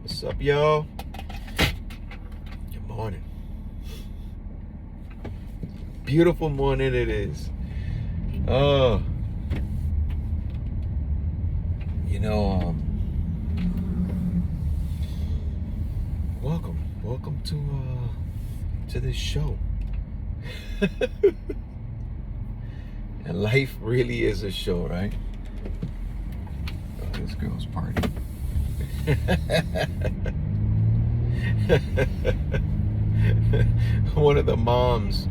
What's up, y'all? Good morning. Beautiful morning it is. Oh, you know, welcome to this show. And life really is a show, right? Oh, this girl's partying. One of the moms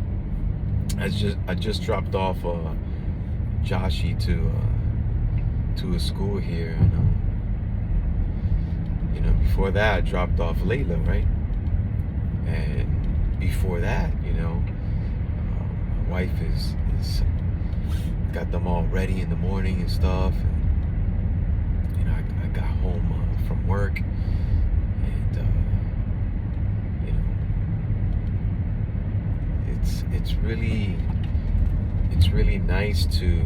I just dropped off Joshie to a school here, and before that I dropped off Layla, right? And before that, my wife is got them all ready in the morning and stuff. And I got home from work, and it's really nice to,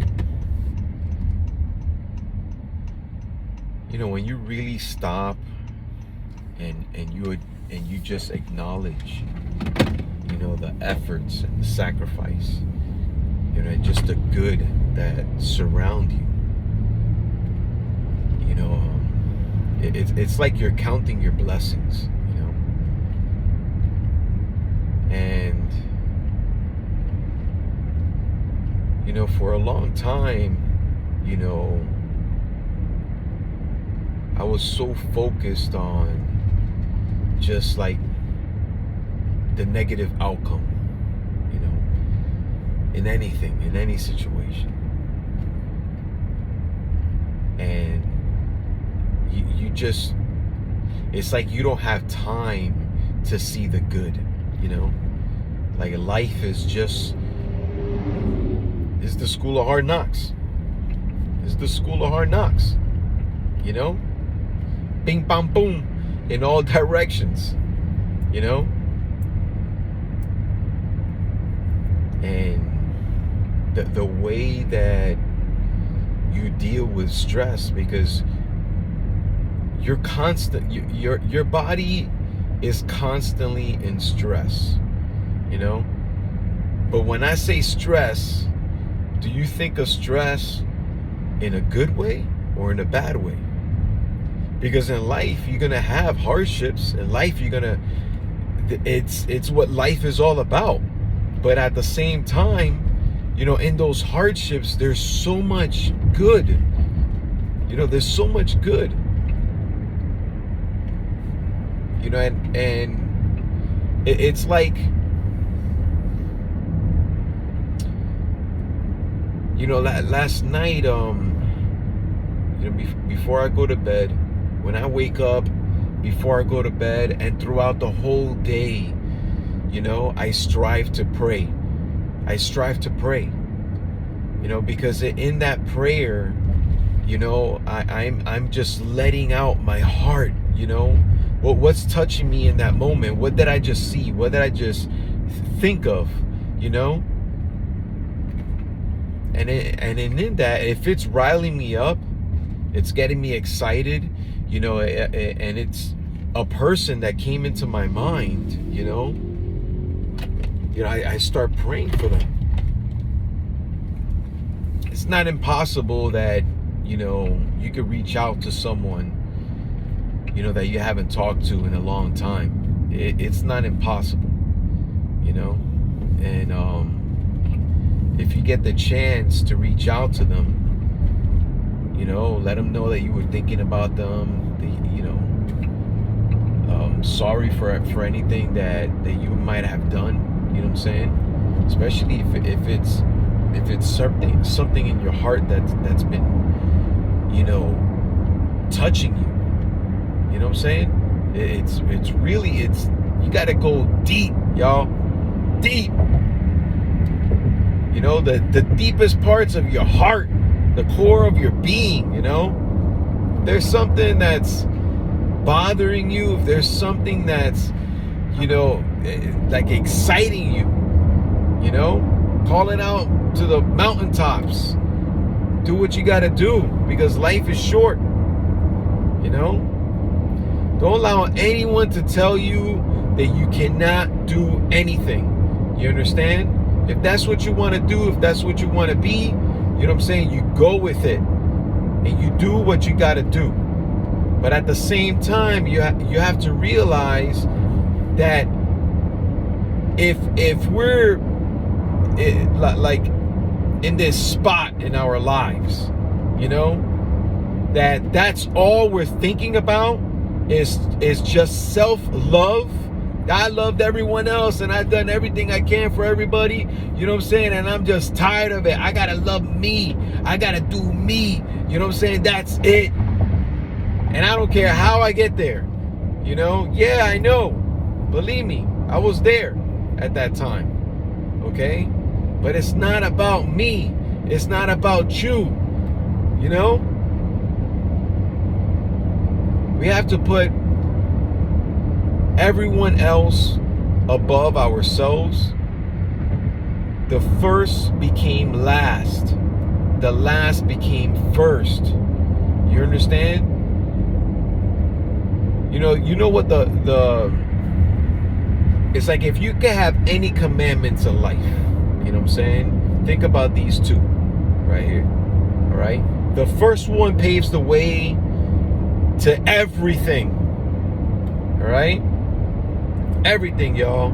when you really stop and you just acknowledge, the efforts and the sacrifice, just the good that surround you. It's like you're counting your blessings, and for a long time, I was so focused on just like the negative outcome, in anything, in any situation. And you just, it's like you don't have time to see the good, like life is just, it's the school of hard knocks. It's the school of hard knocks, bing bam boom in all directions, and the way that you deal with stress, because you're constant, your body is constantly in stress, but when I say stress, do you think of stress in a good way or in a bad way? Because in life you're gonna have hardships. In life it's what life is all about. But at the same time, in those hardships, there's so much good. There's so much good. And it's like, last night, before I go to bed, when I wake up, before I go to bed, and throughout the whole day, I strive to pray. Because in that prayer, I'm just letting out my heart, what's touching me in that moment. What did I just see? What did I just think of, And in that, if it's riling me up, it's getting me excited, and it's a person that came into my mind, I start praying for them. It's not impossible that, you could reach out to someone, that you haven't talked to in a long time. It's not impossible, and if you get the chance to reach out to them, let them know that you were thinking about them, sorry for anything that you might have done, what I'm saying? Especially if it's something in your heart that's been, touching you, what I'm saying? It's really, you gotta go deep, y'all, deep. The deepest parts of your heart, the core of your being, if there's something that's bothering you, if there's something that's, like exciting you, call it out to the mountaintops. Do what you gotta do, because life is short, Don't allow anyone to tell you that you cannot do anything. You understand? If that's what you want to do, if that's what you want to be, you know what I'm saying? You go with it and you do what you got to do. But at the same time, you have to realize that if we're like in this spot in our lives, you know, that's all we're thinking about is just self-love. I loved everyone else and I've done everything I can for everybody, you know what I'm saying? And I'm just tired of it. I gotta love me. I gotta do me. You know what I'm saying? That's it. And I don't care how I get there. You know? Yeah, I know. Believe me, I was there at that time. Okay? But it's not about me. It's not about you. You know? We have to put everyone else above ourselves. The first became last. The last became first. You understand? You know what the it's like, if you could have any commandments in life, you know what I'm saying? Think about these two right here. All right? The first one paves the way to everything. All right? Everything, y'all.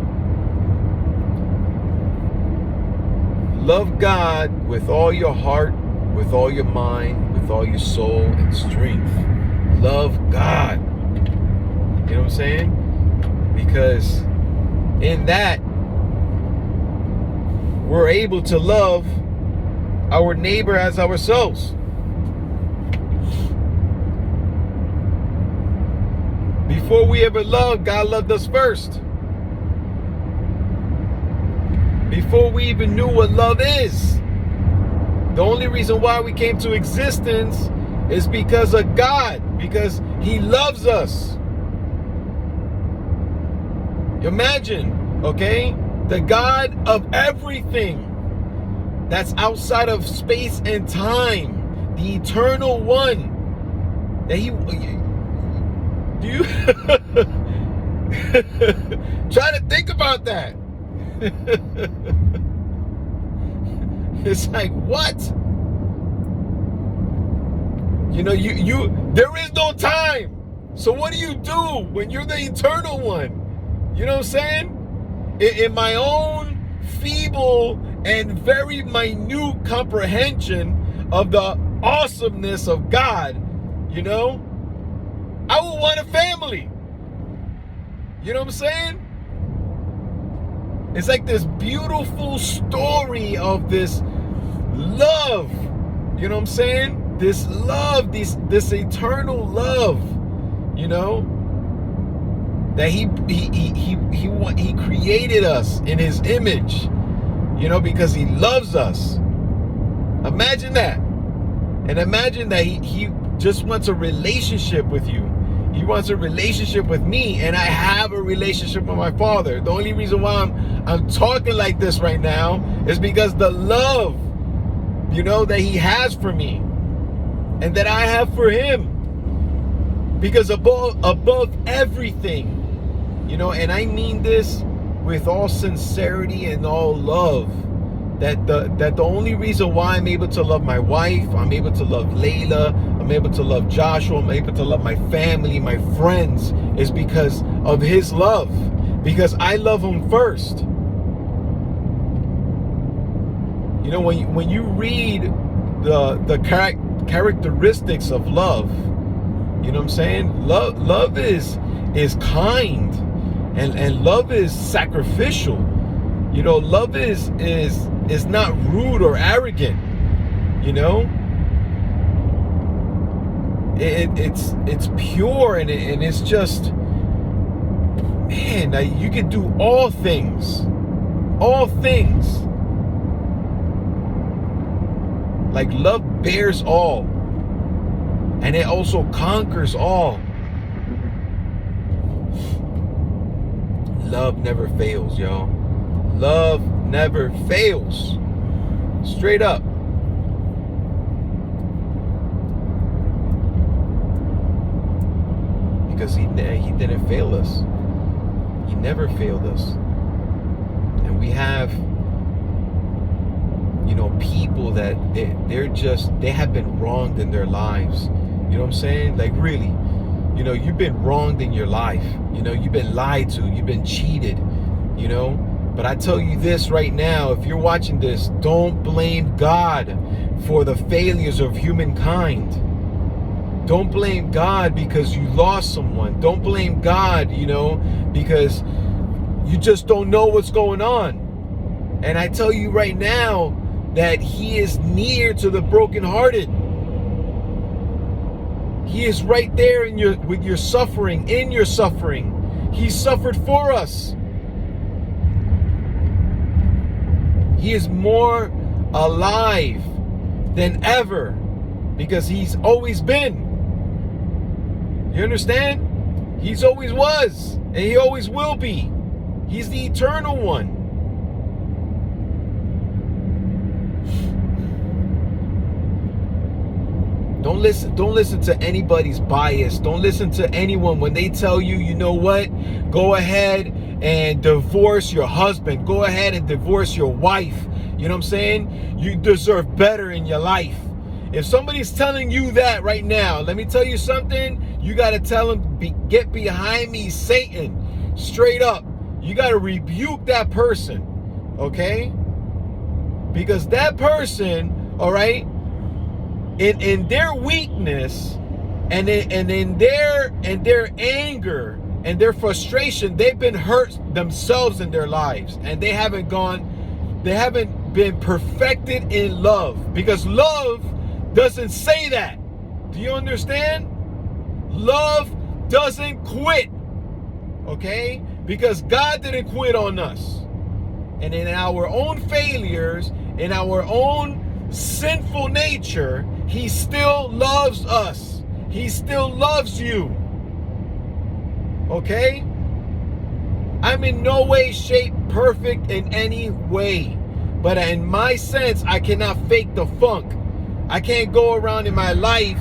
Love God with all your heart, with all your mind, with all your soul and strength. Love God. You know what I'm saying? Because in that, we're able to love our neighbor as ourselves. Before we ever loved, God loved us first. Before we even knew what love is. The only reason why we came to existence is because of God, because He loves us. Imagine, okay, the God of everything that's outside of space and time, the eternal one, that He, do you try to think about that? It's like, what? You know, there is no time. So what do you do when you're the eternal one? You know what I'm saying? In my own feeble and very minute comprehension of the awesomeness of God, you know, I would want a family. You know what I'm saying? It's like this beautiful story of this love. You know what I'm saying? This love, this eternal love, you know, that he created us in His image, you know, because He loves us. Imagine that. And imagine that he just wants a relationship with you. He wants a relationship with me, and I have a relationship with my Father. The only reason why I'm talking like this right now is because the love, you know, that He has for me and that I have for Him. Because above everything, you know, and I mean this with all sincerity and all love, that the only reason why I'm able to love my wife, I'm able to love Layla, I'm able to love Joshua, I'm able to love my family, my friends, is because of His love. Because I love Him first. You know, when you read the characteristics of love, you know what I'm saying? Love is kind, and love is sacrificial. You know, love is not rude or arrogant. You know, it's pure, and it's just, man, you can do all things. Like, love bears all, and it also conquers all. Love never fails, y'all. Love never fails. Straight up. because he didn't fail us. He never failed us. And we have, people that they have been wronged in their lives. You know what I'm saying? Like, really, you've been wronged in your life. You've been lied to, you've been cheated, But I tell you this right now, if you're watching this, don't blame God for the failures of humankind. Don't blame God because you lost someone. Don't blame God, because you just don't know what's going on. And I tell you right now that He is near to the brokenhearted. He is right there with your suffering, in your suffering. He suffered for us. He is more alive than ever because He's always been. You understand? He's always was, and He always will be. He's the eternal one. Don't listen to anybody's bias. Don't listen to anyone when they tell you, you know what? Go ahead and divorce your husband. Go ahead and divorce your wife. You know what I'm saying? You deserve better in your life. If somebody's telling you that right now, let me tell you something. You got to tell them, get behind me, Satan. Straight up. You got to rebuke that person. Okay? Because that person, all right, in their weakness and in their anger and their frustration, they've been hurt themselves in their lives, and they haven't been perfected in love, because love doesn't say that. Do you understand? Love doesn't quit. Okay? Because God didn't quit on us. And in our own failures, in our own sinful nature, He still loves us. He still loves you. Okay? I'm in no way, shape, perfect in any way. But in my sense, I cannot fake the funk. I can't go around in my life,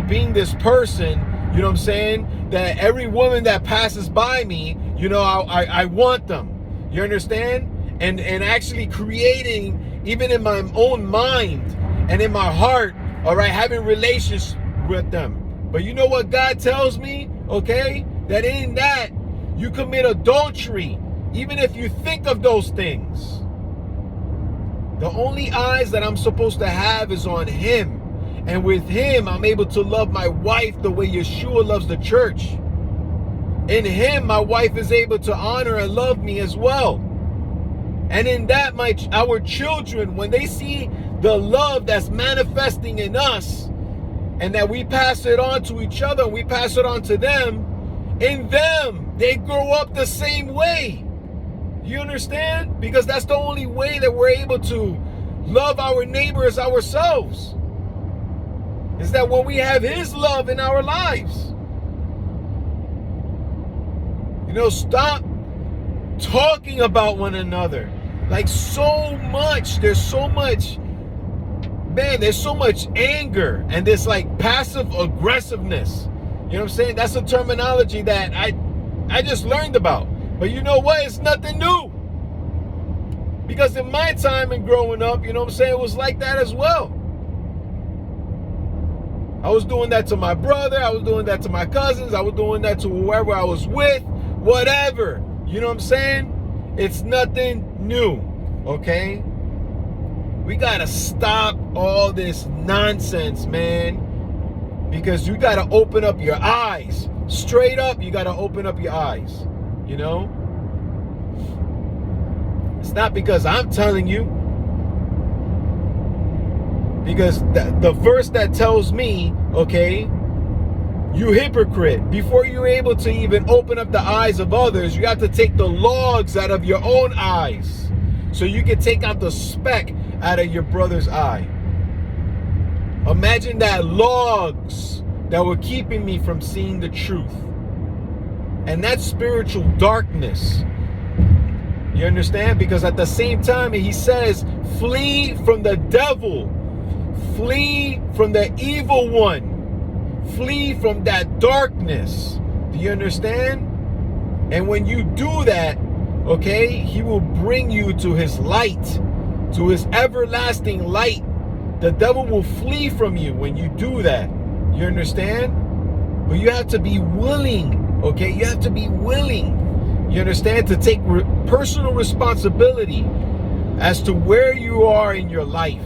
being this person, you know what I'm saying, that every woman that passes by me, I want them. You understand? And actually creating, even in my own mind and in my heart, all right, having relations with them. But you know what God tells me, okay? That in that, you commit adultery, even if you think of those things. The only eyes that I'm supposed to have is on Him. And with Him, I'm able to love my wife the way Yeshua loves the church. In Him, my wife is able to honor and love me as well. And in that, our children, when they see the love that's manifesting in us, and that we pass it on to each other, and we pass it on to them, in them, they grow up the same way. You understand? Because that's the only way that we're able to love our neighbors ourselves. Is that when we have His love in our lives. Stop talking about one another. Like, so much. There's so much anger and this like passive aggressiveness. You know what I'm saying? That's a terminology that I just learned about. But you know what? It's nothing new. Because in my time and growing up, you know what I'm saying, it was like that as well. I was doing that to my brother. I was doing that to my cousins. I was doing that to whoever I was with. Whatever. You know what I'm saying? It's nothing new. Okay? We got to stop all this nonsense, man. Because you got to open up your eyes. Straight up, you got to open up your eyes. It's not because I'm telling you. Because the verse that tells me, okay, you hypocrite, before you're able to even open up the eyes of others, you have to take the logs out of your own eyes so you can take out the speck out of your brother's eye. Imagine that logs that were keeping me from seeing the truth. And that's spiritual darkness. You understand? Because at the same time, He says, flee from the devil. Flee from the evil one. Flee from that darkness. Do you understand? And when you do that, okay, he will bring you to his light, to his everlasting light. The devil will flee from you when you do that. You understand? But you have to be willing, okay? You have to be willing, you understand, to take personal responsibility as to where you are in your life,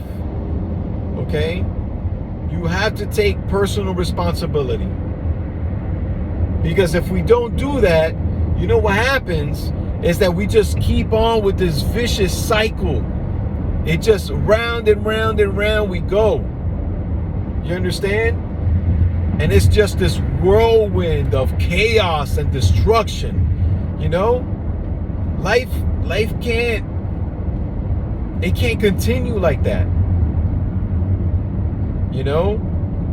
okay? You have to take personal responsibility. Because if we don't do that, you know what happens is that we just keep on with this vicious cycle. It just round and round and round we go. You understand? And it's just this whirlwind of chaos and destruction. You know? Life can't continue like that. You know?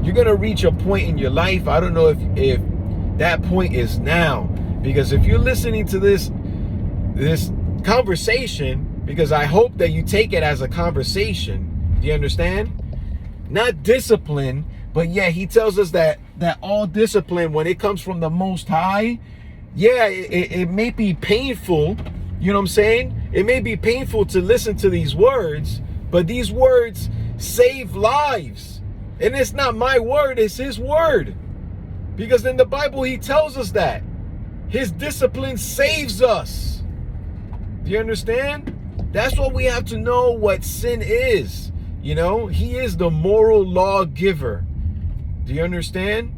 You're going to reach a point in your life. I don't know if that point is now. Because if you're listening to this conversation, because I hope that you take it as a conversation. Do you understand? Not discipline, but yeah, he tells us that all discipline, when it comes from the Most High, yeah, it may be painful. You know what I'm saying? It may be painful to listen to these words, but these words save lives. And it's not my word, it's his word. Because in the Bible, he tells us that his discipline saves us. Do you understand? That's what we have to know, what sin is. You know, he is the moral lawgiver. Do you understand?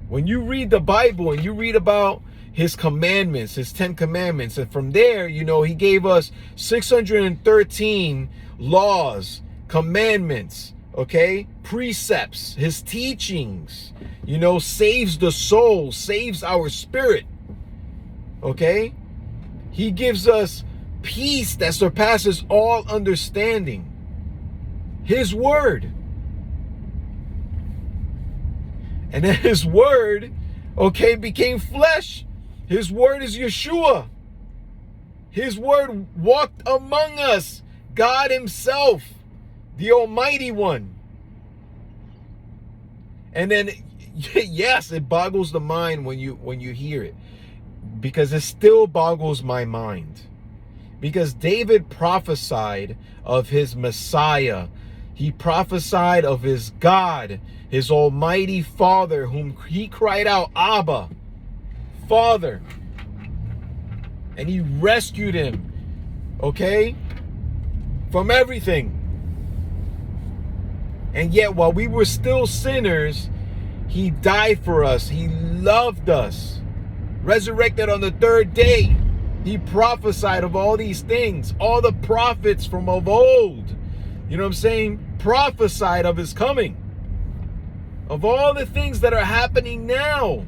When you read the Bible and you read about his commandments, his 10 commandments, and from there, you know, he gave us 613 laws, commandments, okay, precepts, his teachings, you know, saves the soul, saves our spirit, okay? He gives us peace that surpasses all understanding. His word. And then his word, okay, became flesh. His word is Yeshua. His word walked among us. God himself, the Almighty One. And then, yes, it boggles the mind when you hear it. Because it still boggles my mind. Because David prophesied of his Messiah. He prophesied of his God, his almighty Father, whom he cried out, Abba, Father. And he rescued him, okay, from everything. And yet, while we were still sinners, he died for us. He loved us. Resurrected on the third day. He prophesied of all these things. All the prophets from of old, you know what I'm saying, prophesied of his coming. Of all the things that are happening now.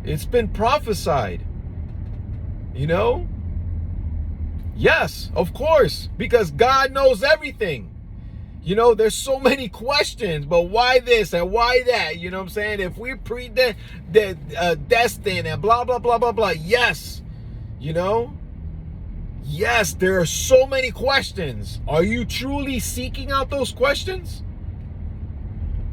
It's been prophesied. You know? Yes, of course. Because God knows everything. You know, there's so many questions, but why this and why that? You know what I'm saying? If we're destined and blah, blah, blah, blah, blah. Yes. You know? Yes, there are so many questions. Are you truly seeking out those questions?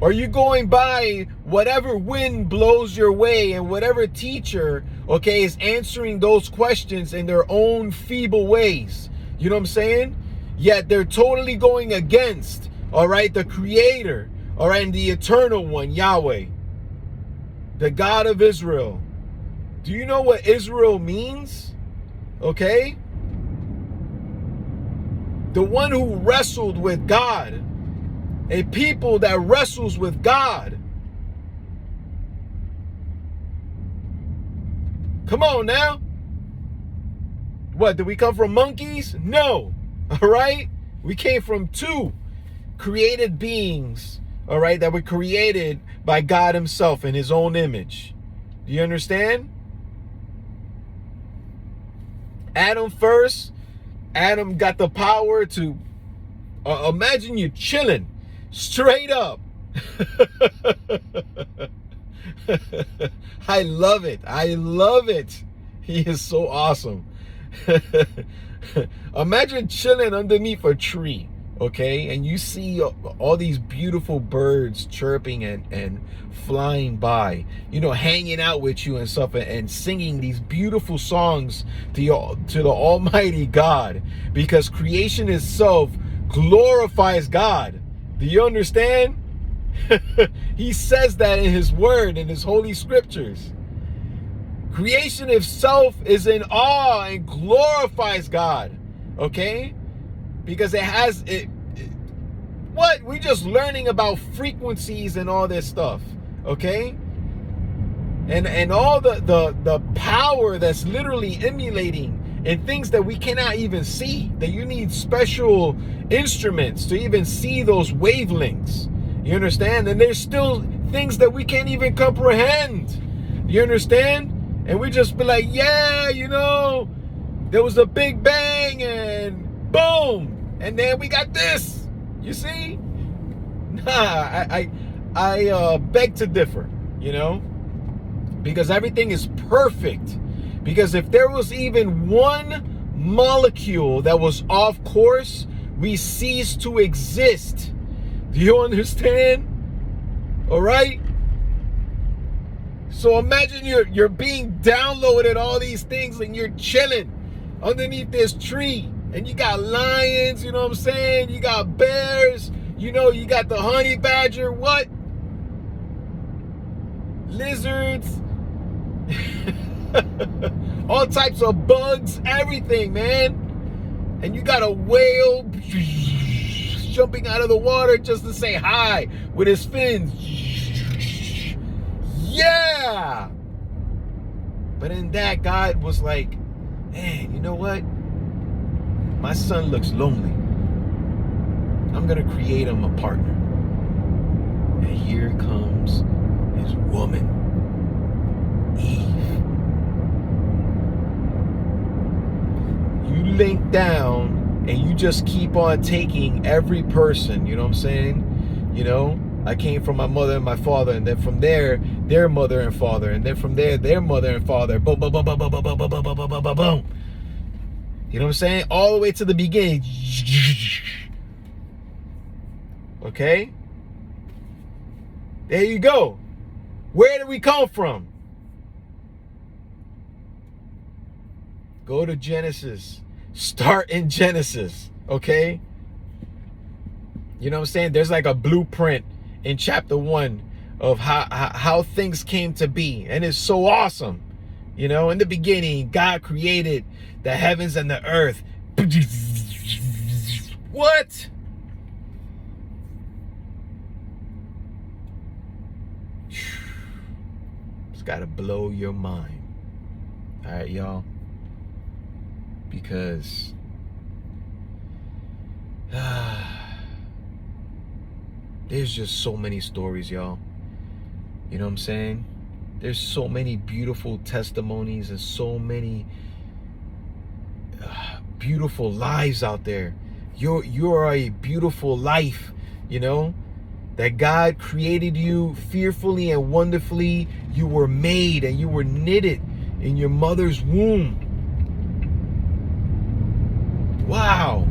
Are you going by whatever wind blows your way and whatever teacher, okay, is answering those questions in their own feeble ways? You know what I'm saying? Yet they're totally going against, all right, the Creator, all right, and the Eternal One, Yahweh, the God of Israel. Do you know what Israel means? Okay? The one who wrestled with God. A people that wrestles with God. Come on now. What, did we come from monkeys? No. All right? We came from two created beings, all right, that were created by God himself in his own image. Do you understand? Adam first. Adam got the power to, imagine you chilling straight up. I love it. I love it. He is so awesome. Imagine chilling underneath a tree. okay, and you see all these beautiful birds chirping and flying by, hanging out with you and stuff, and singing these beautiful songs to the Almighty God, because creation itself glorifies God. Do you understand? He says that in his word, in his holy scriptures. Creation itself is in awe and glorifies God, okay? Because what? We're just learning about frequencies and all this stuff, okay? And all the power that's literally emulating and things that we cannot even see, that you need special instruments to even see those wavelengths. You understand? And there's still things that we can't even comprehend. You understand? And we just be like, yeah, there was a big bang and boom, and then we got this. You see? Nah, I beg to differ, because everything is perfect. Because if there was even one molecule that was off course, we cease to exist. Do you understand? All right? So imagine you're being downloaded all these things, and you're chilling underneath this tree, and you got lions, you know what I'm saying? You got bears, you got the honey badger, what? Lizards, all types of bugs, everything, man. And you got a whale jumping out of the water just to say hi with his fins. Yeah! But in that, God was like, man, you know what? My son looks lonely. I'm going to create him a partner. And here comes his woman, Eve. You link down and you just keep on taking every person, you know what I'm saying? I came from my mother and my father, and then from there, their mother and father, and then from there, their mother and father. Boom, boom, boom, boom, boom, boom, boom, boom, boom, boom, boom, boom, boom. You know what I'm saying? All the way to the beginning. Okay? There you go. Where did we come from? Go to Genesis. Start in Genesis. Okay? You know what I'm saying? There's like a blueprint in chapter 1 of how things came to be. And it's so awesome. In the beginning, God created the heavens and the earth. What? It's got to blow your mind. All right, y'all. Because there's just so many stories, y'all. You know what I'm saying? There's so many beautiful testimonies and so many beautiful lives out there. You're a beautiful life, that God created you fearfully and wonderfully. You were made and you were knitted in your mother's womb. Wow.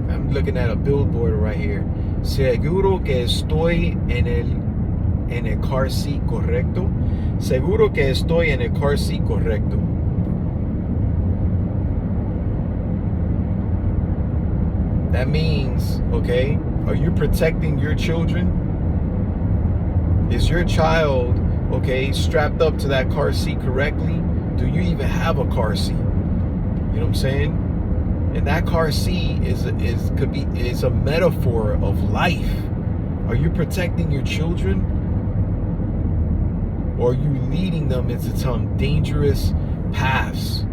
I'm looking at a billboard right here. Seguro que estoy en el car seat correcto. Seguro que estoy en el car seat correcto. That means, okay, are you protecting your children? Is your child, okay, strapped up to that car seat correctly? Do you even have a car seat? You know what I'm saying? And that car seat is a metaphor of life. Are you protecting your children? Or are you leading them into some dangerous paths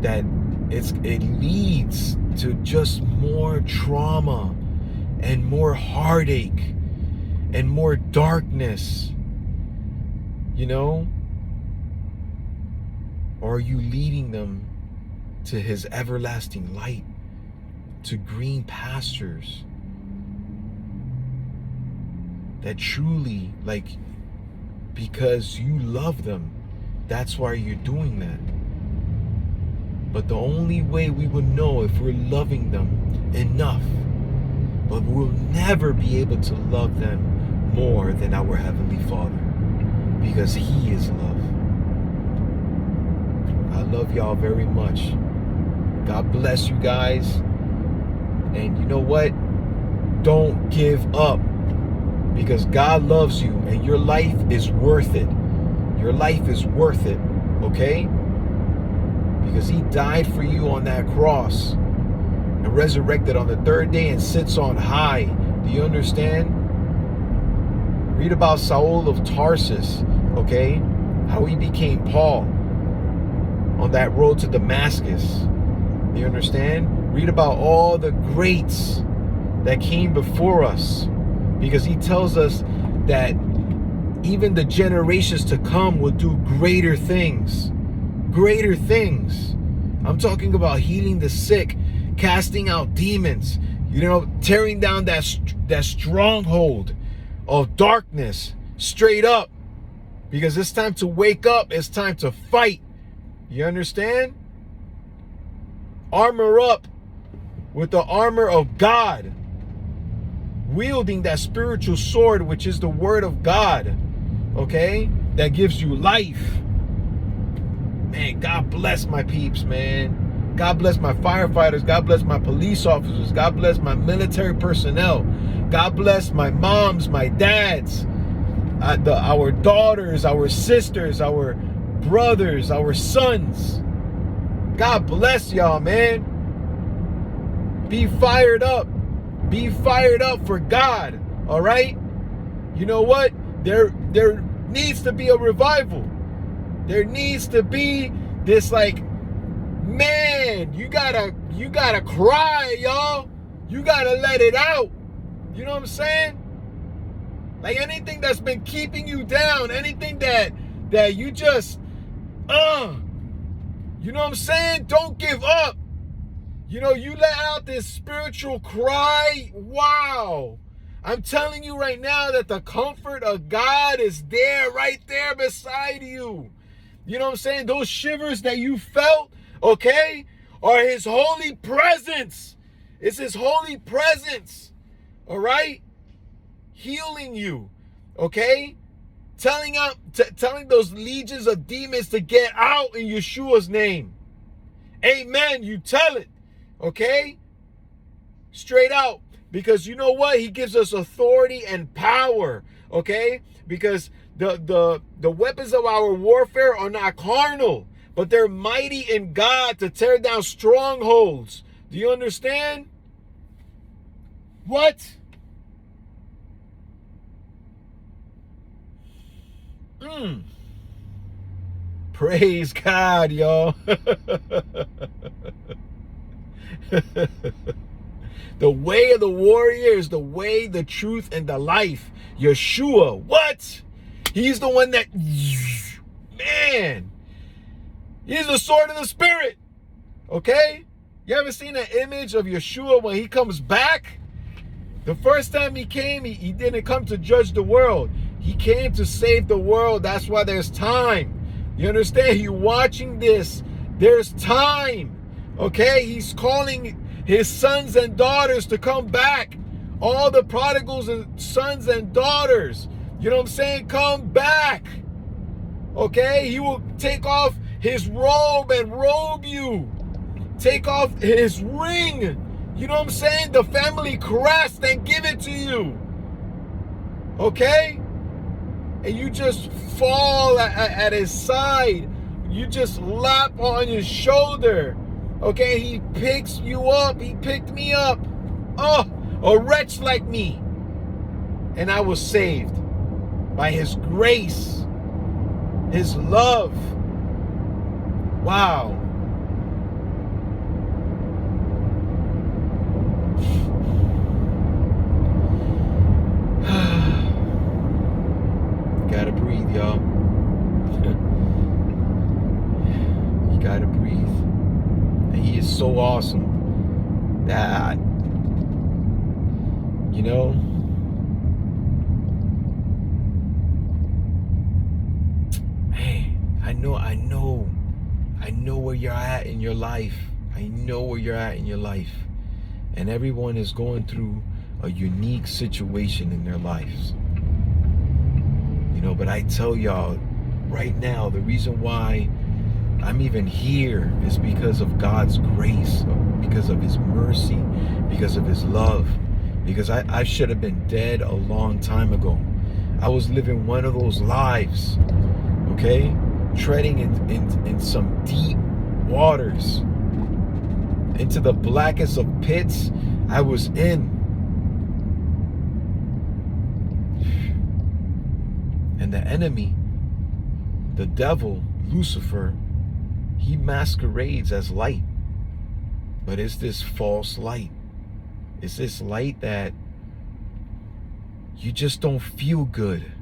that it leads to just more trauma and more heartache and more darkness, Or are you leading them to his everlasting light, to green pastures that truly, because you love them. That's why you're doing that. But the only way we will know if we're loving them enough, but we'll never be able to love them more than our Heavenly Father, because He is love. I love y'all very much. God bless you guys. And you know what? Don't give up, because God loves you and your life is worth it. Your life is worth it, okay? Because He died for you on that cross and resurrected on the third day and sits on high. Do you understand? Read about Saul of Tarsus, okay? How he became Paul on that road to Damascus. Do you understand? Read about all the greats that came before us, because He tells us that even the generations to come will do greater things. Greater things. I'm talking about healing the sick, casting out demons, tearing down that stronghold of darkness straight up, because it's time to wake up. It's time to fight. You understand? Armor up with the armor of God, wielding that spiritual sword, which is the word of God, okay, that gives you life. Man, God bless my peeps, man. God bless my firefighters. God bless my police officers. God bless my military personnel. God bless my moms, my dads, our daughters, our sisters, our brothers, our sons. God bless y'all, man. Be fired up. Be fired up for God, all right? You know what? There needs to be a revival. There needs to be this, like, man, you gotta cry, y'all. You gotta let it out. You know what I'm saying? Like, anything that's been keeping you down, anything that you just, you know what I'm saying? Don't give up. You let out this spiritual cry. Wow. I'm telling you right now that the comfort of God is there, right there beside you. You know what I'm saying? Those shivers that you felt, okay, are His holy presence. It's His holy presence, all right? Healing you, okay? Telling those legions of demons to get out in Yeshua's name. Amen. You tell it, okay? Straight out. Because you know what? He gives us authority and power, okay? Because the weapons of our warfare are not carnal, but they're mighty in God to tear down strongholds. Do you understand? What? Praise God, y'all. The way of the warrior is the way, the truth, and the life. Yeshua, what? He's the one that, man, He's the sword of the Spirit, okay? You ever seen an image of Yeshua when He comes back? The first time He came, he didn't come to judge the world. He came to save the world. That's why there's time. You understand? You're watching this. There's time, okay? He's calling His sons and daughters to come back. All the prodigals and sons and daughters, you know what I'm saying? Come back, okay? He will take off His robe and robe you. Take off His ring, you know what I'm saying? The family crest, and give it to you, okay? And you just fall at His side. You just lap on His shoulder. Okay, He picks you up. He picked me up. Oh, a wretch like me. And I was saved by His grace, His love. Wow. Gotta breathe, y'all. You gotta breathe. And He is so awesome that, I know where you're at in your life. I know where you're at in your life. And everyone is going through a unique situation in their lives. You know, but I tell y'all right now, the reason why I'm even here is because of God's grace, because of his mercy, because of his love. Because I should have been dead a long time ago. I was living one of those lives, okay? Treading in some deep waters, into the blackest of pits I was in. And the enemy, the devil, Lucifer, he masquerades as light. But it's this false light. It's this light that you just don't feel good.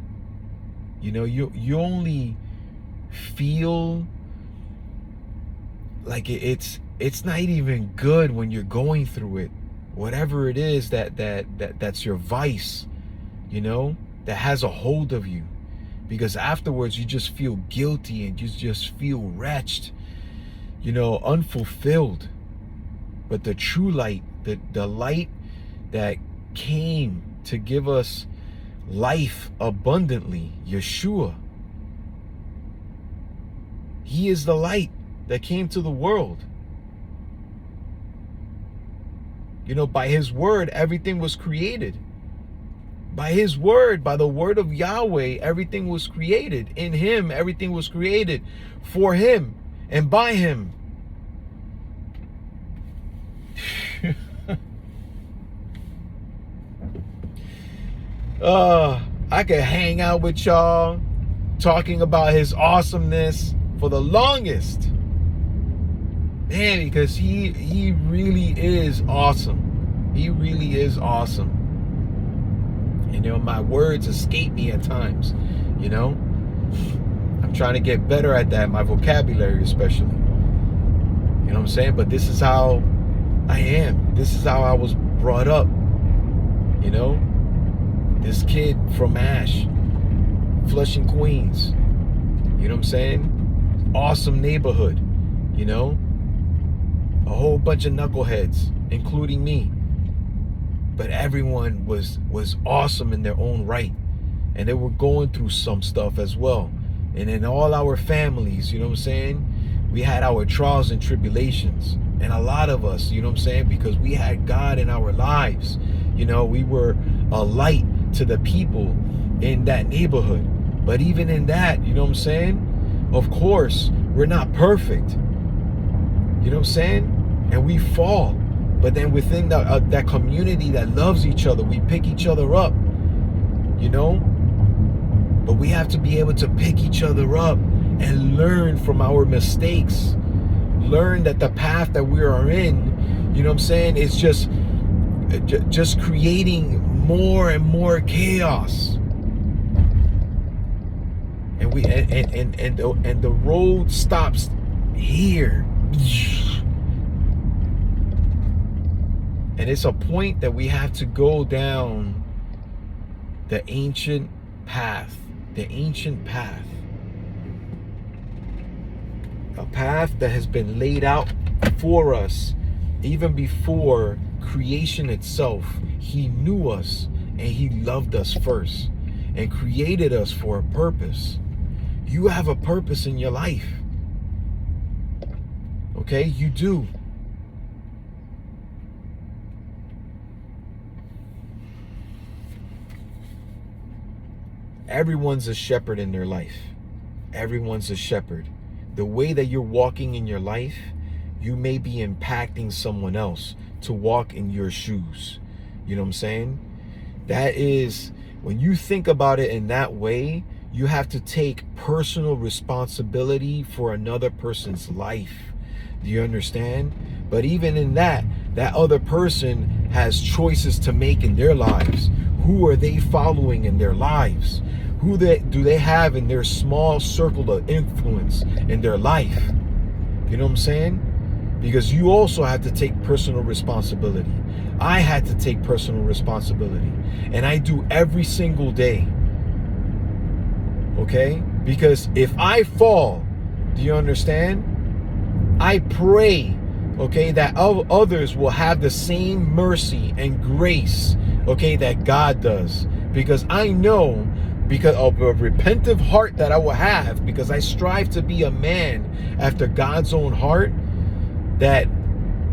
You know, you only feel like it's not even good when you're going through it. Whatever it is that's your vice, you know, that has a hold of you. Because afterwards you just feel guilty and you just feel wretched, you know, unfulfilled. But the true light, the light that came to give us life abundantly, Yeshua, he is the light that came to the world. You know, by his word, everything was created. By his word, by the word of Yahweh, everything was created. In him, everything was created for him and by him. I could hang out with y'all talking about his awesomeness for the longest. Man, because he really is awesome. He really is awesome. You know, my words escape me at times, you know. I'm trying to get better at that, my vocabulary especially. You know what I'm saying? But this is how I am. This is how I was brought up, you know. This kid from Ash, Flushing, Queens. You know what I'm saying? Awesome neighborhood, you know. A whole bunch of knuckleheads, including me. But everyone was awesome in their own right. And they were going through some stuff as well. And in all our families, you know what I'm saying? We had our trials and tribulations. And a lot of us, you know what I'm saying? Because we had God in our lives. You know, we were a light to the people in that neighborhood. But even in that, you know what I'm saying? Of course, we're not perfect. You know what I'm saying? And we fall. But then within that community that loves each other, we pick each other up, you know? But we have to be able to pick each other up and learn from our mistakes. Learn that the path that we are in, you know what I'm saying, is just creating more and more chaos. And the road stops here. And it's a point that we have to go down the ancient path. The ancient path. A path that has been laid out for us even before creation itself. He knew us and he loved us first and created us for a purpose. You have a purpose in your life. Okay? You do. Everyone's a shepherd in their life. Everyone's a shepherd. The way that you're walking in your life, you may be impacting someone else to walk in your shoes. You know what I'm saying? That is, when you think about it in that way, you have to take personal responsibility for another person's life. Do you understand? But even in that other person has choices to make in their lives. Who are they following in their lives? Who do they have in their small circle of influence in their life? You know what I'm saying? Because you also have to take personal responsibility. I had to take personal responsibility. And I do every single day. Okay? Because if I fall, Do you understand? I pray, okay, that others will have the same mercy and grace, okay, that God does. Because I know, because of a repentant heart that I will have, because I strive to be a man after God's own heart, that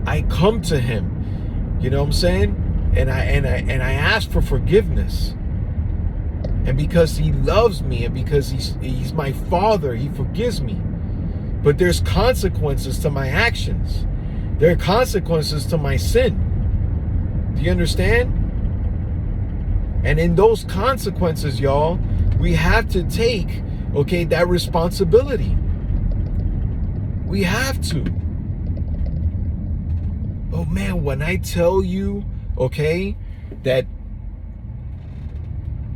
I come to him, you know what I'm saying? And I ask for forgiveness. And because he loves me, and because he's my father, he forgives me. But there's consequences to my actions. There are consequences to my sin. Do you understand? And in those consequences, y'all, we have to take, okay, that responsibility. We have to. Oh man, when I tell you, okay, that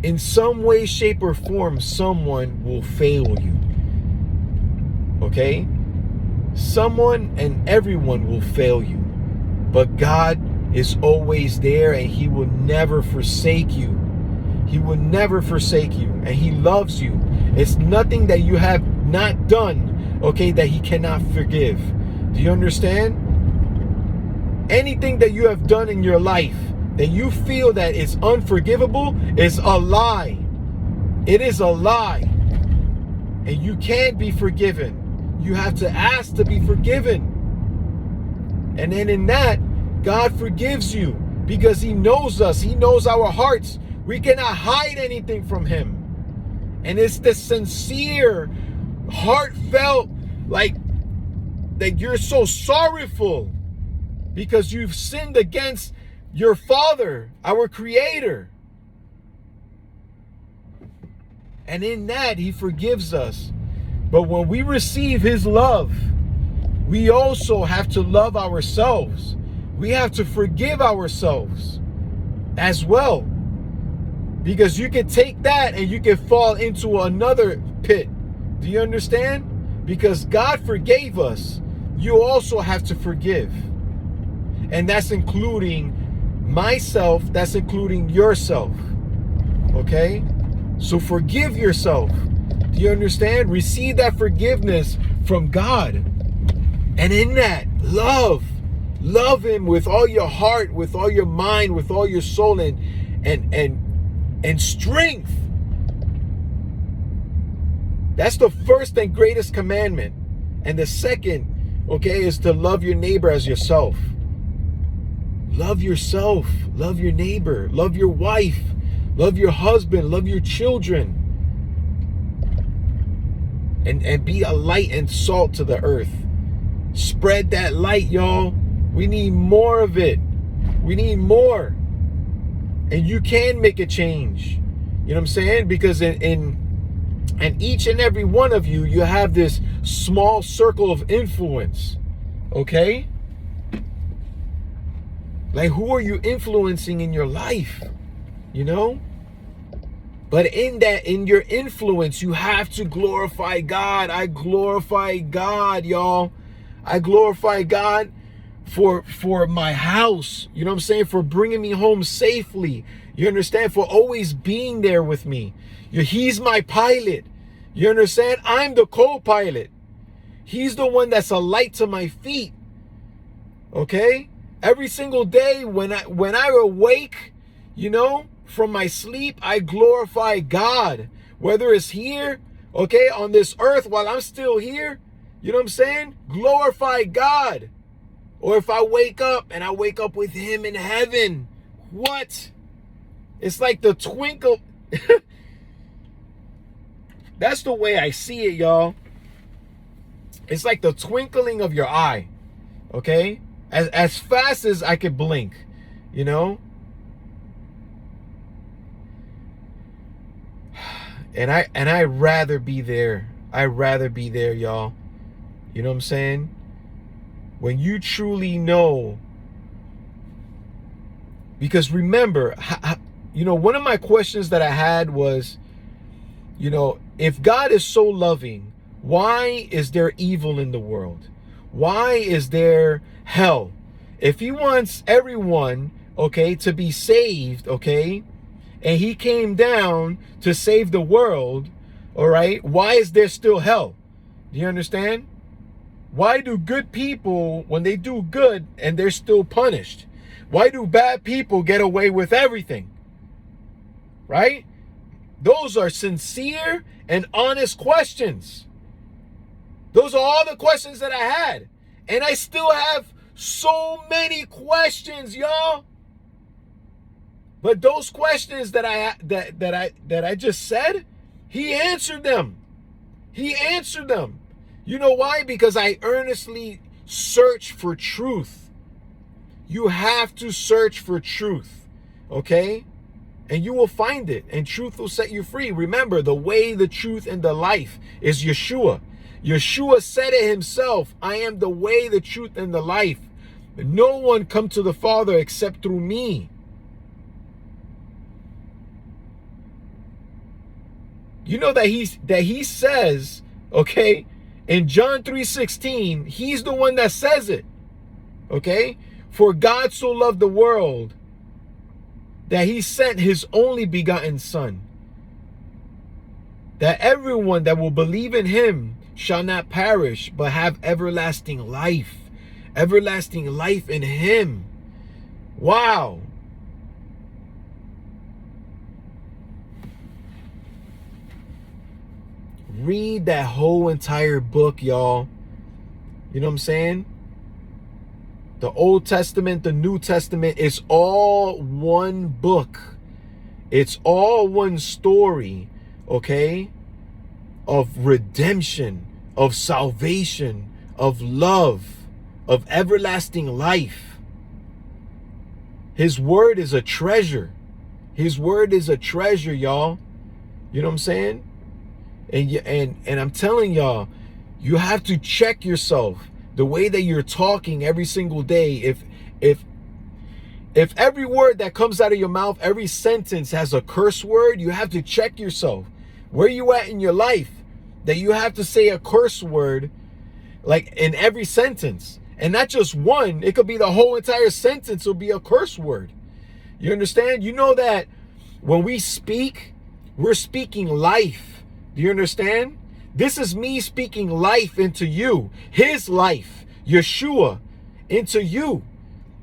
in some way, shape, or form, someone will fail you. Okay? Someone and everyone will fail you. But God is always there, and he will never forsake you. He will never forsake you, and he loves you. It's nothing that you have not done, okay, that he cannot forgive. Do you understand? Anything that you have done in your life that you feel that is unforgivable is a lie. It is a lie. And you can't be forgiven. You have to ask to be forgiven. And then in that, God forgives you because he knows us. He knows our hearts. We cannot hide anything from him. And it's the sincere, heartfelt, like that you're so sorrowful because you've sinned against your Father, our Creator. And in that, he forgives us. But when we receive his love, we also have to love ourselves. We have to forgive ourselves as well. Because you can take that and you can fall into another pit. Do you understand? Because God forgave us, you also have to forgive. And that's including myself, that's including yourself. Okay? So forgive yourself. Do you understand? Receive that forgiveness from God. And in that, love him with all your heart, with all your mind, with all your soul, and strength. That's the first and greatest commandment. And the second, okay, is to love your neighbor as yourself. Love yourself, love your neighbor, love your wife, love your husband, love your children. And be a light and salt to the earth. Spread that light, y'all. We need more of it. We need more. And you can make a change. You know what I'm saying? Because in each and every one of you, you have this small circle of influence. Okay? Like, who are you influencing in your life? You know? But in your influence, you have to glorify God. I glorify God, y'all. I glorify God for my house. You know what I'm saying? For bringing me home safely. You understand? For always being there with me. He's my pilot. You understand? I'm the co-pilot. He's the one that's a light to my feet. Okay? Every single day when I awake, you know, from my sleep, I glorify God. Whether it's here, okay, on this earth while I'm still here, you know what I'm saying? Glorify God. Or if I wake up and I wake up with him in heaven, what? It's like the twinkle. That's the way I see it, y'all. It's like the twinkling of your eye, okay? As fast as I could blink, you know? And I'd rather be there. I'd rather be there, y'all. You know what I'm saying? When you truly know. Because remember, you know, one of my questions that I had was, you know, if God is so loving, why is there evil in the world? Why is there hell? If he wants everyone, okay, to be saved, okay, and he came down to save the world, all right, why is there still hell? Do you understand? Why do good people, when they do good and they're still punished? Why do bad people get away with everything? Right? Those are sincere and honest questions. Those are all the questions that I had. And I still have so many questions, y'all. But those questions that I just said, he answered them. He answered them. You know why? Because I earnestly search for truth. You have to search for truth, okay? And you will find it, and truth will set you free. Remember, the way, the truth, and the life is Yeshua. Yeshua said it himself, I am the way, the truth, and the life. No one come to the Father except through me. You know that he says, okay, in John 3:16, he's the one that says it. Okay? For God so loved the world that he sent his only begotten Son, that everyone that will believe in him shall not perish, but have everlasting life. Everlasting life in him. Wow. Read that whole entire book, y'all. You know what I'm saying? The Old Testament, the New Testament, it's all one book. It's all one story, okay? Of redemption, of salvation, of love, of everlasting life. His word is a treasure. His word is a treasure, y'all. You know what I'm saying? And I'm telling y'all, you have to check yourself. The way that you're talking every single day. If every word that comes out of your mouth, every sentence has a curse word, you have to check yourself. Where you at in your life that you have to say a curse word like in every sentence. And not just one. It could be the whole entire sentence will be a curse word. You understand? You know that when we speak, we're speaking life. Do you understand? This is me speaking life into you. His life, Yeshua, into you.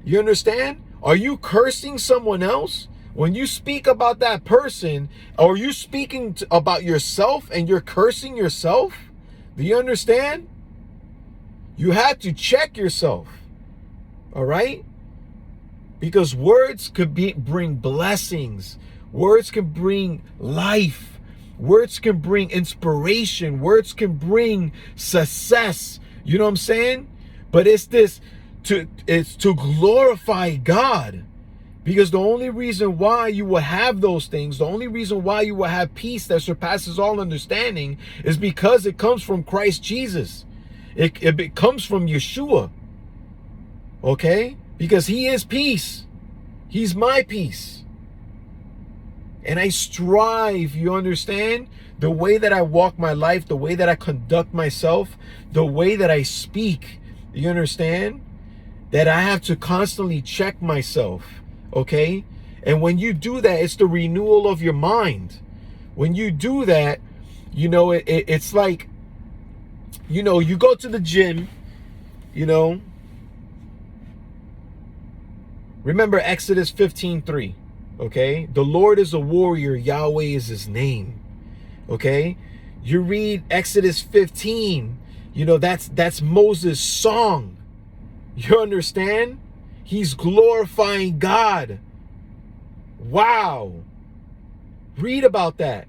You understand? Are you cursing someone else? When you speak about that person, are you speaking about yourself and you're cursing yourself? Do you understand? You have to check yourself. All right? Because words could bring blessings. Words can bring life. Words can bring inspiration. Words can bring success. You know what I'm saying? But it's to glorify God. Because the only reason why you will have those things, the only reason why you will have peace that surpasses all understanding is because it comes from Christ Jesus. It comes from Yeshua. Okay? Because he is peace. He's my peace. And I strive, you understand? The way that I walk my life, the way that I conduct myself, the way that I speak, you understand? That I have to constantly check myself, okay? And when you do that, it's the renewal of your mind. When you do that, you know, it's like, you know, you go to the gym, you know. Remember Exodus 15:3. Okay, the Lord is a warrior, Yahweh is his name. Okay, you read Exodus 15, you know, that's Moses' song. You understand? He's glorifying God. Wow. Read about that.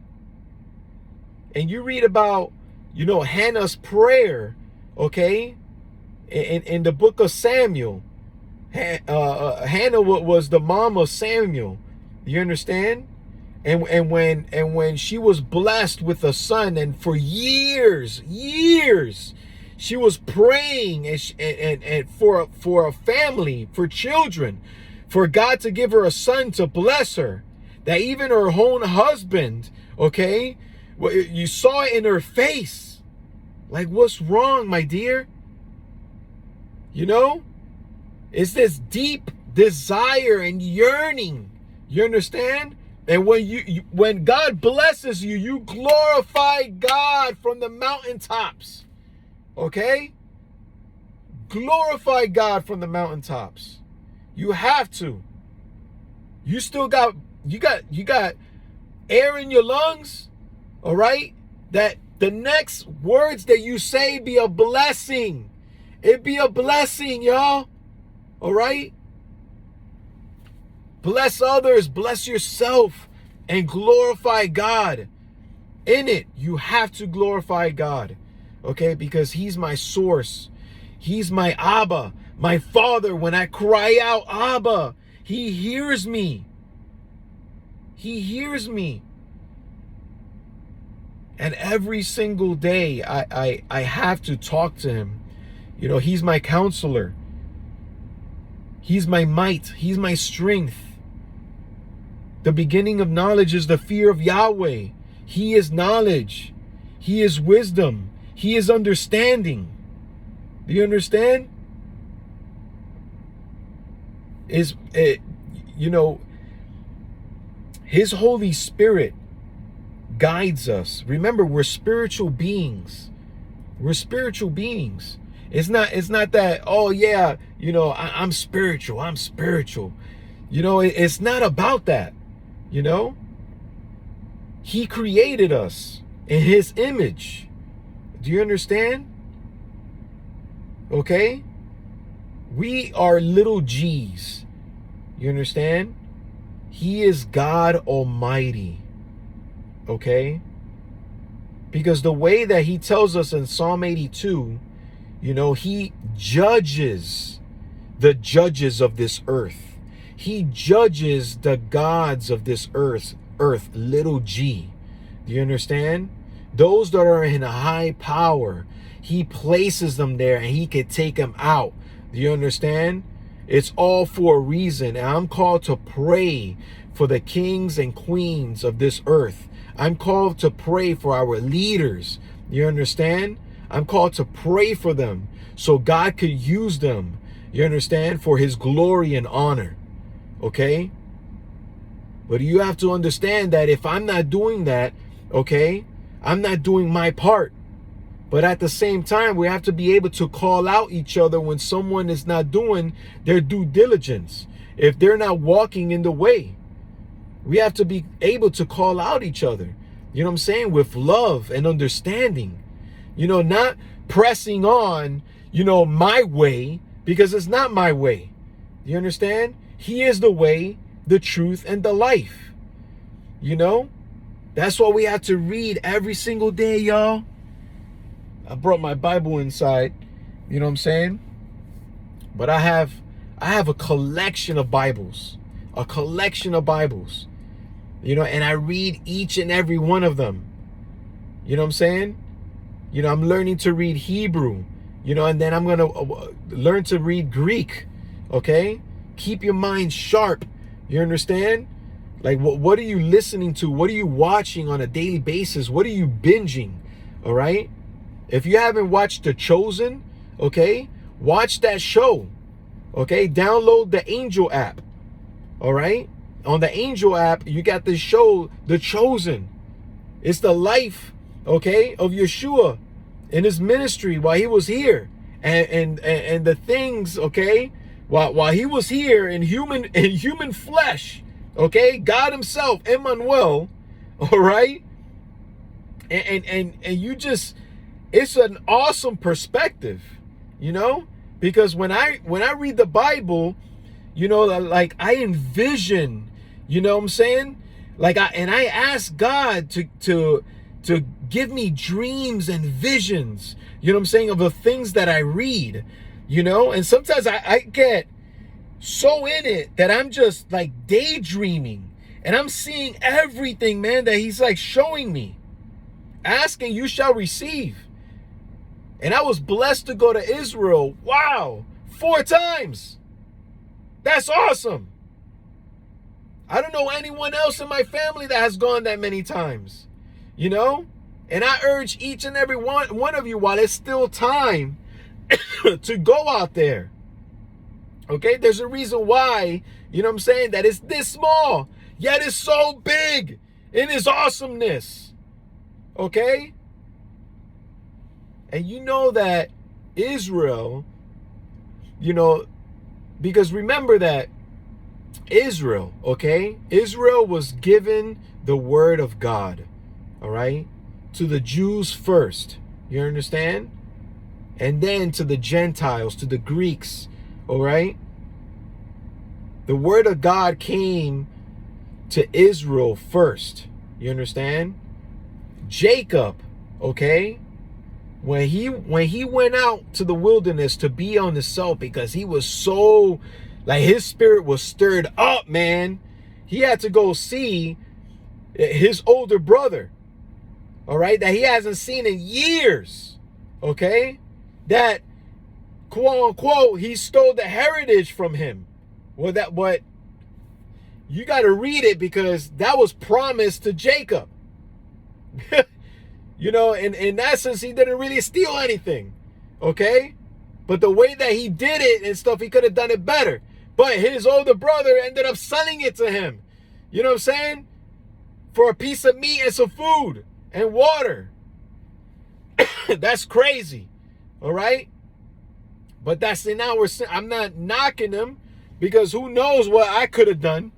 And you read about, you know, Hannah's prayer, okay, in the book of Samuel. Hannah was the mom of Samuel. You understand? And when she was blessed with a son, and for years she was praying and for a family, for children, for God to give her a son to bless her, that even her own husband, okay, you saw it in her face. Like, what's wrong, my dear? You know, it's this deep desire and yearning. You understand? And when God blesses you, you glorify God from the mountaintops. Okay? Glorify God from the mountaintops. You have to. You still got you got air in your lungs, all right? That the next words that you say be a blessing. It be a blessing, y'all. All right? Bless others, bless yourself, and glorify God. In it, you have to glorify God. Okay? Because He's my source. He's my Abba, my Father. When I cry out, Abba, He hears me. He hears me. And every single day, I have to talk to Him. You know, He's my counselor. He's my might. He's my strength. The beginning of knowledge is the fear of Yahweh. He is knowledge. He is wisdom. He is understanding. Do you understand? You know, His Holy Spirit guides us. Remember, we're spiritual beings. We're spiritual beings. It's not that, oh yeah, you know, I'm spiritual. I'm spiritual. You know, it's not about that. You know, He created us in His image. Do you understand? Okay? We are little G's. You understand? He is God Almighty. Okay? Because the way that He tells us in Psalm 82, you know, He judges the judges of this earth. He judges the gods of this earth, little g. Do you understand? Those that are in a high power, He places them there and He can take them out. Do you understand? It's all for a reason. And I'm called to pray for the kings and queens of this earth. I'm called to pray for our leaders. You understand? I'm called to pray for them so God could use them. You understand? For His glory and honor. Okay? But you have to understand that if I'm not doing that, okay, I'm not doing my part. But at the same time, we have to be able to call out each other when someone is not doing their due diligence. If they're not walking in the way, we have to be able to call out each other. You know what I'm saying? With love and understanding. You know, not pressing on, you know, my way, because it's not my way. You understand? He is the way, the truth, and the life. You know? That's what we have to read every single day, y'all. I brought my Bible inside. You know what I'm saying? But I have a collection of Bibles. A collection of Bibles. You know, and I read each and every one of them. You know what I'm saying? You know, I'm learning to read Hebrew. You know, and then I'm going to learn to read Greek. Okay? Keep your mind sharp. You understand? Like, what are you listening to? What are you watching on a daily basis? What are you binging? All right? If you haven't watched The Chosen, okay, watch that show. Okay? Download the Angel app. All right? On the Angel app, you got this show, The Chosen. It's the life, okay, of Yeshua in His ministry while He was here. And the things, okay, while He was here in human flesh, okay, God Himself, Emmanuel, all right, and you just, it's an awesome perspective, you know, because when I read the Bible, you know, like I envision, you know what I'm saying, like I ask God to give me dreams and visions, you know what I'm saying, of the things that I read, you know, and sometimes I get so in it that I'm just like daydreaming and I'm seeing everything, man, that He's like showing me. Asking, you shall receive. And I was blessed to go to Israel. Wow. 4 times. That's awesome. I don't know anyone else in my family that has gone that many times. You know? And I urge each and every one of you, while it's still time, to go out there. Okay? There's a reason why, you know what I'm saying, that it's this small, yet it's so big in His awesomeness. Okay? And you know that Israel, you know, because remember that Israel, okay? Israel was given the word of God, all right? To the Jews first, you understand? And then to the Gentiles, to the Greeks, all right? The word of God came to Israel first, you understand? Jacob, okay? When he went out to the wilderness to be on himself, because he was so, like, his spirit was stirred up, man. He had to go see his older brother, all right, that he hasn't seen in years, okay? That, quote unquote, he stole the heritage from him. Well, what you got to read it, because that was promised to Jacob. You know, in that sense, he didn't really steal anything, okay? But the way that he did it and stuff, he could have done it better. But his older brother ended up selling it to him. You know what I'm saying? For a piece of meat and some food and water. That's crazy, all right? But that's in our, I'm not knocking him, because who knows what I could have done.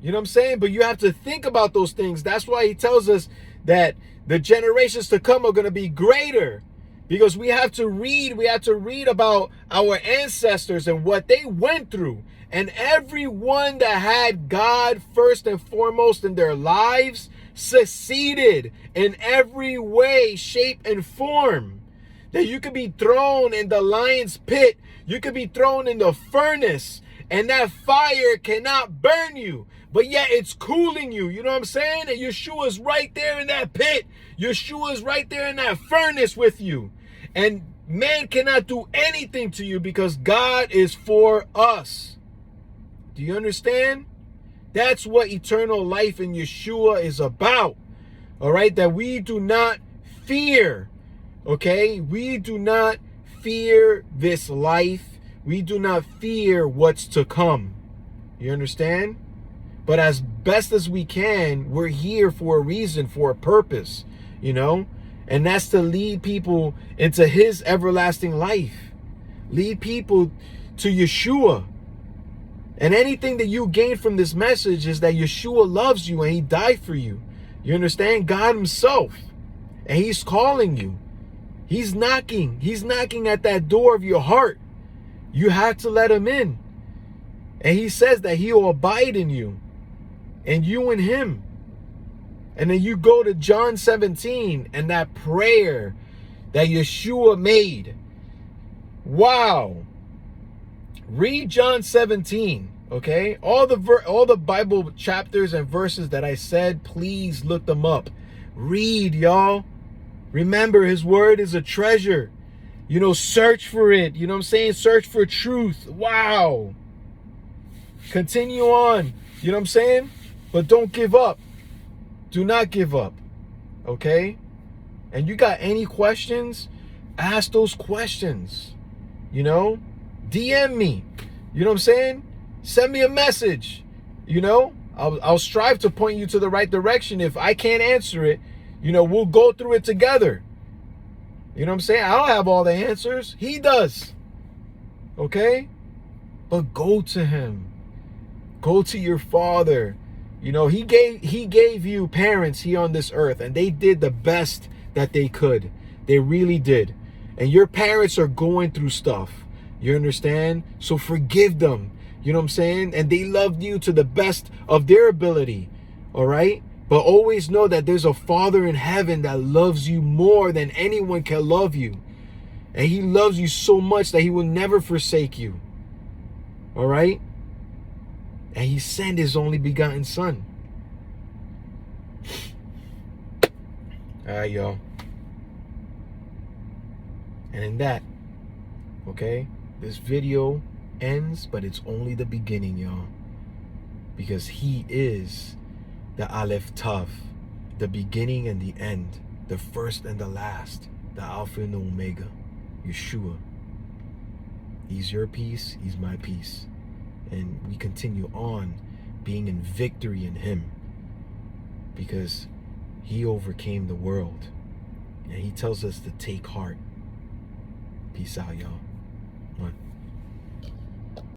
You know what I'm saying? But you have to think about those things. That's why he tells us that the generations to come are going to be greater, because we have to read about our ancestors and what they went through. And everyone that had God first and foremost in their lives succeeded in every way, shape, and form. That you could be thrown in the lion's pit, you could be thrown in the furnace, and that fire cannot burn you, but yet it's cooling you. You know what I'm saying? And Yeshua's right there in that pit. Yeshua's right there in that furnace with you. And man cannot do anything to you, because God is for us. Do you understand? That's what eternal life in Yeshua is about. All right? That we do not fear. Okay? We do not fear this life. We do not fear what's to come. You understand? But as best as we can, we're here for a reason, for a purpose, you know? And that's to lead people into his everlasting life. Lead people to Yeshua. And anything that you gain from this message is that Yeshua loves you and he died for you. You understand? God himself. And he's calling you. He's knocking. He's knocking at that door of your heart. You have to let him in. And he says that he will abide in you. And you in him. And then you go to John 17 and that prayer that Yeshua made. Wow. Read John 17, okay? All the Bible chapters and verses that I said, please look them up. Read, y'all. Remember, his word is a treasure. You know, search for it. You know what I'm saying? Search for truth. Wow. Continue on. You know what I'm saying? But don't give up. Do not give up. Okay? And you got any questions? Ask those questions. You know? DM me. You know what I'm saying? Send me a message. You know? I'll strive to point you to the right direction. If I can't answer it, you know, we'll go through it together. You know what I'm saying? I don't have all the answers. He does. Okay? But go to him. Go to your Father. You know, he gave you parents here on this earth, and they did the best that they could. They really did. And your parents are going through stuff. You understand? So forgive them. You know what I'm saying? And they loved you to the best of their ability. All right? But always know that there's a Father in heaven that loves you more than anyone can love you. And he loves you so much that he will never forsake you. All right? And he sent his only begotten son. All right, y'all. And in that, okay, this video ends, but it's only the beginning, y'all. Because he is the Aleph Tav, the beginning and the end, the first and the last, the Alpha and the Omega, Yeshua. He's your peace, he's my peace. And we continue on being in victory in him, because he overcame the world. And he tells us to take heart. Peace out, y'all. One.